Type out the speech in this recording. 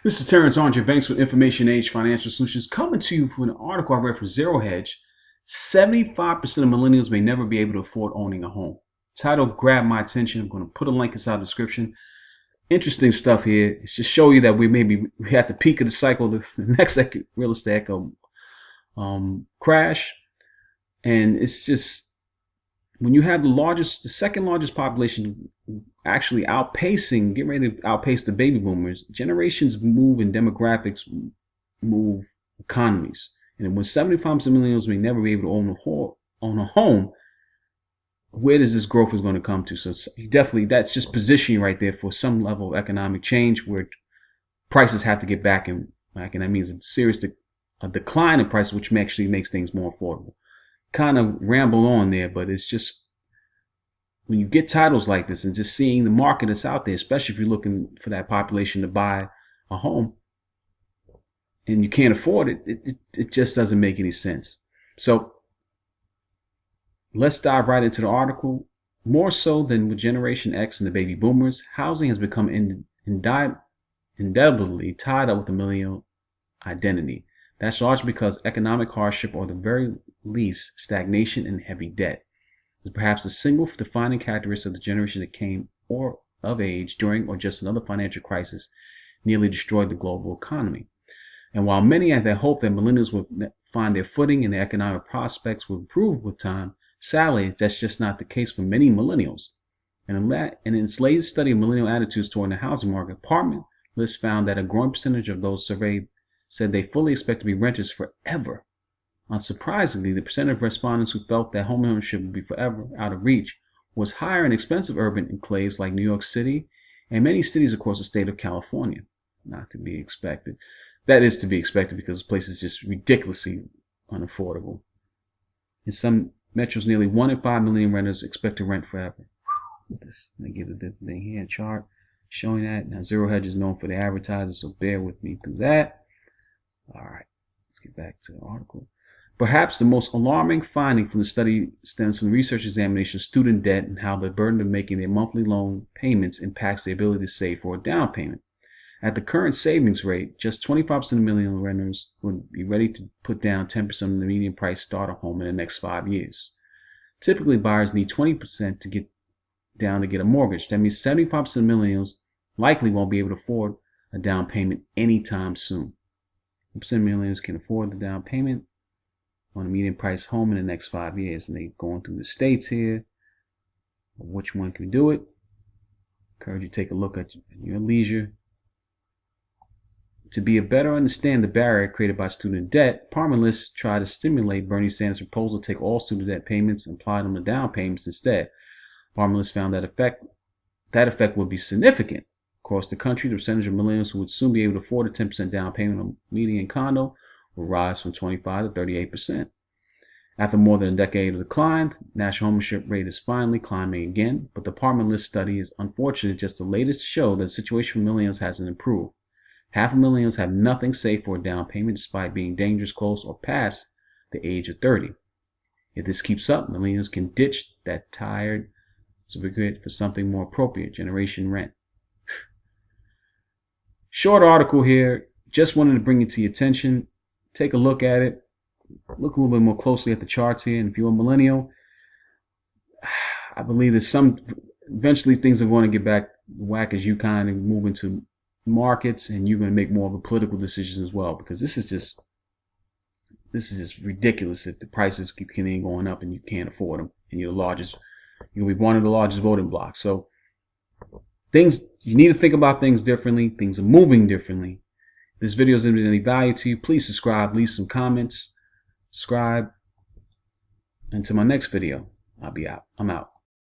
This is Terrence Andre Banks with Information Age Financial Solutions coming to you from an article I read from Zero Hedge. 75% of millennials may never be able to afford owning a home. Title grabbed my attention. I'm going to put a link inside the description. Interesting stuff here. It's just show you that we at the peak of the cycle, the next real estate crash. And it's just when you have the second largest population actually getting ready to outpace the baby boomers, generations move and demographics move economies. And when 75% of millennials may never be able to own a home, where does this growth is going to come to? So definitely that's just positioning right there for some level of economic change where prices have to get back and that means a decline in prices, which actually makes things more affordable. Kind of ramble on there, but it's just when you get titles like this and just seeing the market that's out there, especially if you're looking for that population to buy a home and you can't afford it, it just doesn't make any sense. So let's dive right into the article. More so than with Generation X and the baby boomers, housing has become indelibly tied up with the millennial identity. That's largely because economic hardship, or the very least stagnation and heavy debt, is perhaps the single defining characteristic of the generation that came or of age during or just another financial crisis nearly destroyed the global economy. And while many had their hope that millennials would find their footing and their economic prospects would improve with time, sadly, that's just not the case for many millennials. And in its latest study of millennial attitudes toward the housing market, Apartment List found that a growing percentage of those surveyed said they fully expect to be renters forever. Unsurprisingly, the percent of respondents who felt that homeownership would be forever out of reach was higher in expensive urban enclaves like New York City and many cities across the state of California. Not to be expected. That is to be expected because this place is just ridiculously unaffordable. In some metros, nearly 1 in 5 million renters expect to rent forever. Let me give a different thing here, a chart showing that. Now, Zero Hedge is known for the advertising, so bear with me through that. All right, let's get back to the article. Perhaps the most alarming finding from the study stems from the research examination of student debt and how the burden of making their monthly loan payments impacts their ability to save for a down payment. At the current savings rate, just 25% of millennial renters would be ready to put down 10% of the median price starter home in the next 5 years. Typically, buyers need 20% to get down to get a mortgage. That means 75% of millennials likely won't be able to afford a down payment anytime soon. 10% of millennials can afford the down payment on a median price home in the next 5 years. And they're going through the states here of which one can do it. Encourage you to take a look at your leisure. To better understand the barrier created by student debt, Apartment List tried to stimulate Bernie Sanders' proposal to take all student debt payments and apply them to down payments instead. Apartment List found that effect would be significant. Across the country, the percentage of millennials who would soon be able to afford a 10% down payment on a median condo will rise from 25 to 38%. After more than a decade of decline, the national homeownership rate is finally climbing again, but the Apartment List study is unfortunately just the latest to show that the situation for millennials hasn't improved. Half of millennials have nothing saved for a down payment despite being dangerous close or past the age of 30. If this keeps up, millennials can ditch that tired certificate for something more appropriate, generation rent. Short article here, just wanted to bring it to your attention. Take a look at it. Look a little bit more closely at the charts here. And if you're a millennial, I believe eventually things are going to get back whack as you kind of move into markets and you're going to make more of a political decision as well, because this is just ridiculous if the prices keep going up and you can't afford them and you'll be one of the largest voting blocks. So you need to think about things differently. Things are moving differently. If this video is of any value to you, please subscribe, leave some comments, subscribe. Until my next video, I'm out.